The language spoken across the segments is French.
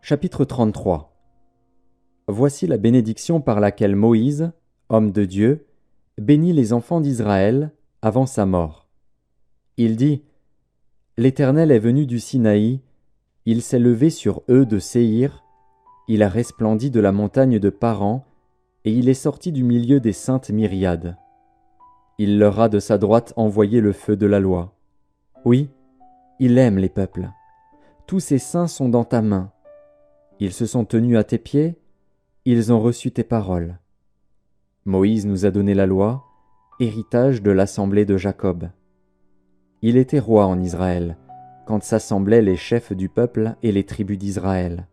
Chapitre 33. Voici la bénédiction par laquelle Moïse, homme de Dieu, bénit les enfants d'Israël avant sa mort. Il dit : L'Éternel est venu du Sinaï, il s'est levé sur eux de Séhir, il a resplendi de la montagne de Paran, et il est sorti du milieu des saintes myriades. Il leur a de sa droite envoyé le feu de la loi. Oui, il aime les peuples. Tous ses saints sont dans ta main. Ils se sont tenus à tes pieds, ils ont reçu tes paroles. Moïse nous a donné la loi, héritage de l'assemblée de Jacob. Il était roi en Israël, quand s'assemblaient les chefs du peuple et les tribus d'Israël.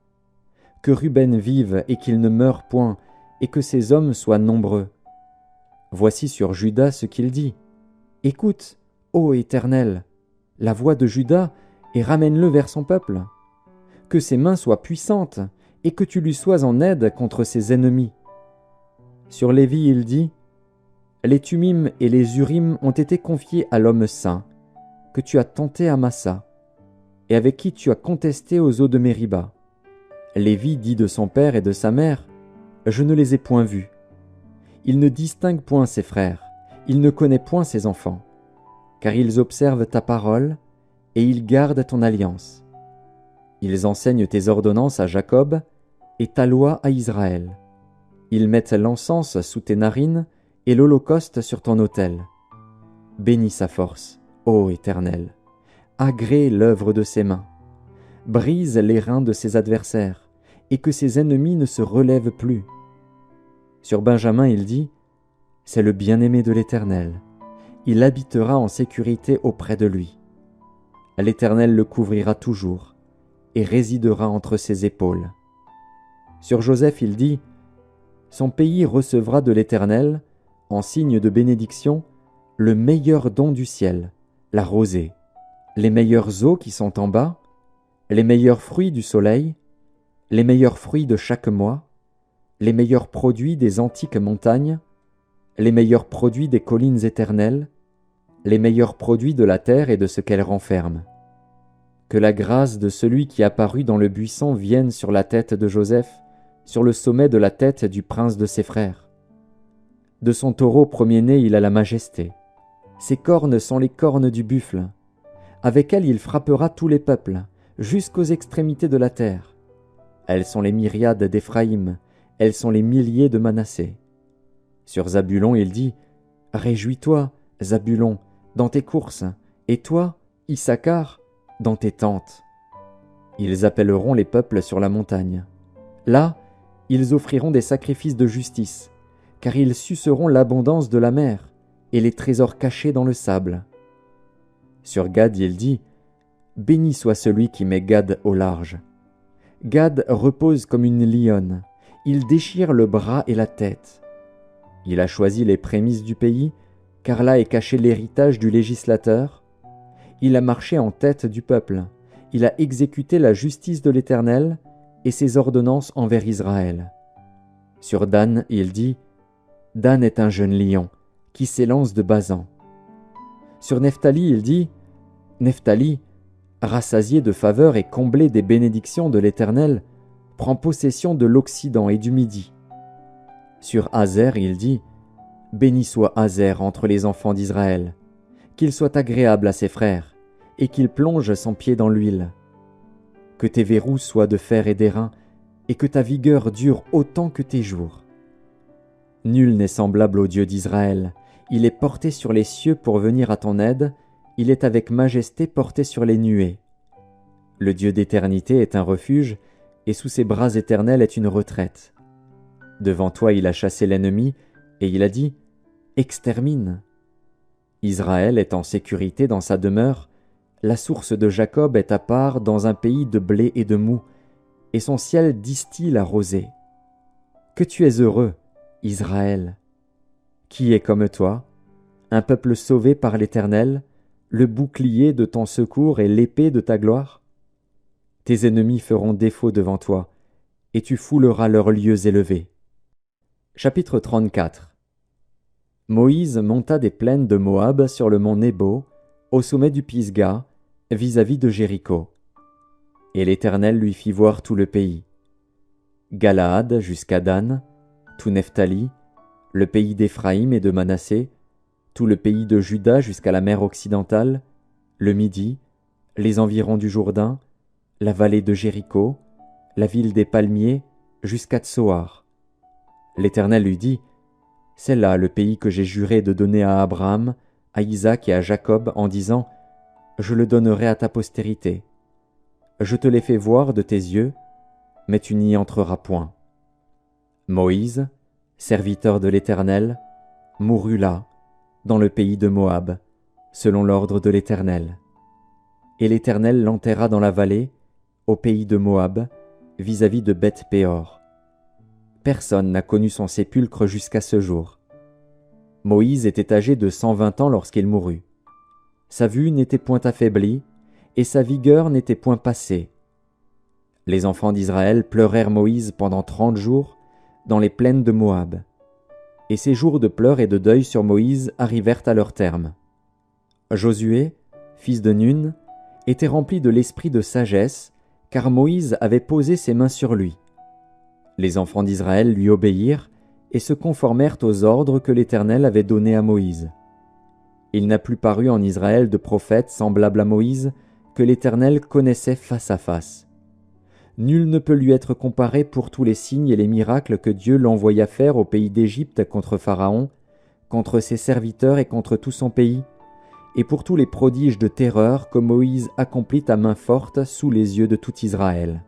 Que Ruben vive et qu'il ne meure point, et que ses hommes soient nombreux. Voici sur Juda ce qu'il dit. Écoute, ô Éternel, la voix de Juda, et ramène-le vers son peuple. Que ses mains soient puissantes, et que tu lui sois en aide contre ses ennemis. Sur Lévi il dit : Les Tumim et les Urim ont été confiés à l'homme saint, que tu as tenté à Massa, et avec qui tu as contesté aux eaux de Mériba. Lévi dit de son père et de sa mère : Je ne les ai point vus. Il ne distingue point ses frères, il ne connaît point ses enfants, car ils observent ta parole, et ils gardent ton alliance. Ils enseignent tes ordonnances à Jacob, et ta loi à Israël. Ils mettent l'encens sous tes narines, et l'holocauste sur ton autel. Bénis sa force, ô Éternel. Agrée l'œuvre de ses mains. Brise les reins de ses adversaires, et que ses ennemis ne se relèvent plus. Sur Benjamin il dit : C'est le bien-aimé de l'Éternel. Il habitera en sécurité auprès de lui. L'Éternel le couvrira toujours, et résidera entre ses épaules. Sur Joseph il dit : Son pays recevra de l'Éternel, en signe de bénédiction, le meilleur don du ciel, la rosée, les meilleures eaux qui sont en bas, les meilleurs fruits du soleil, les meilleurs fruits de chaque mois, les meilleurs produits des antiques montagnes, les meilleurs produits des collines éternelles, les meilleurs produits de la terre et de ce qu'elle renferme. Que la grâce de celui qui apparut dans le buisson vienne sur la tête de Joseph, sur le sommet de la tête du prince de ses frères. De son taureau premier-né il a la majesté. Ses cornes sont les cornes du buffle. Avec elles il frappera tous les peuples, jusqu'aux extrémités de la terre. Elles sont les myriades d'Éphraïm, elles sont les milliers de Manassé. Sur Zabulon il dit : Réjouis-toi, Zabulon, dans tes courses, et toi, Issachar, dans tes tentes. Ils appelleront les peuples sur la montagne. Là, ils offriront des sacrifices de justice, car ils suceront l'abondance de la mer et les trésors cachés dans le sable. Sur Gad il dit : Béni soit celui qui met Gad au large. Gad repose comme une lionne, il déchire le bras et la tête. Il a choisi les prémices du pays, car là est caché l'héritage du législateur. Il a marché en tête du peuple, il a exécuté la justice de l'Éternel et ses ordonnances envers Israël. Sur Dan, il dit : Dan est un jeune lion, qui s'élance de Basan. Sur Nephtali, il dit : Nephtali, rassasié de faveur et comblé des bénédictions de l'Éternel, prend possession de l'Occident et du Midi. Sur Azer, il dit : Béni soit Azer entre les enfants d'Israël, qu'il soit agréable à ses frères, et qu'il plonge son pied dans l'huile. Que tes verrous soient de fer et d'airain, et que ta vigueur dure autant que tes jours. Nul n'est semblable au Dieu d'Israël. Il est porté sur les cieux pour venir à ton aide, il est avec majesté porté sur les nuées. Le Dieu d'éternité est un refuge, et sous ses bras éternels est une retraite. Devant toi il a chassé l'ennemi, et il a dit : Extermine. Israël est en sécurité dans sa demeure, la source de Jacob est à part dans un pays de blé et de moût, et son ciel distille la rosée. Que tu es heureux, Israël. Qui est comme toi, un peuple sauvé par l'Éternel, le bouclier de ton secours et l'épée de ta gloire? Tes ennemis feront défaut devant toi, et tu fouleras leurs lieux élevés. Chapitre 34. Moïse monta des plaines de Moab sur le mont Nébo, au sommet du Pisga, vis-à-vis de Jéricho. Et l'Éternel lui fit voir tout le pays. Galaad jusqu'à Dan, tout Nephtali, le pays d'Éphraïm et de Manassé, tout le pays de Juda jusqu'à la mer occidentale, le Midi, les environs du Jourdain, la vallée de Jéricho, la ville des palmiers, jusqu'à Tsoar. L'Éternel lui dit, « C'est là le pays que j'ai juré de donner à Abraham, à Isaac et à Jacob en disant, « Je le donnerai à ta postérité. » Je te l'ai fait voir de tes yeux, mais tu n'y entreras point. Moïse, serviteur de l'Éternel, mourut là, dans le pays de Moab, selon l'ordre de l'Éternel. Et l'Éternel l'enterra dans la vallée, au pays de Moab, vis-à-vis de Beth-péor. Personne n'a connu son sépulcre jusqu'à ce jour. Moïse était âgé de 120 ans lorsqu'il mourut. Sa vue n'était point affaiblie, et sa vigueur n'était point passée. Les enfants d'Israël pleurèrent Moïse pendant 30 jours dans les plaines de Moab. Et ces jours de pleurs et de deuil sur Moïse arrivèrent à leur terme. Josué, fils de Nun, était rempli de l'esprit de sagesse, car Moïse avait posé ses mains sur lui. Les enfants d'Israël lui obéirent et se conformèrent aux ordres que l'Éternel avait donnés à Moïse. Il n'a plus paru en Israël de prophète semblable à Moïse, que l'Éternel connaissait face à face. Nul ne peut lui être comparé pour tous les signes et les miracles que Dieu l'envoya faire au pays d'Égypte contre Pharaon, contre ses serviteurs et contre tout son pays, et pour tous les prodiges de terreur que Moïse accomplit à main forte sous les yeux de tout Israël.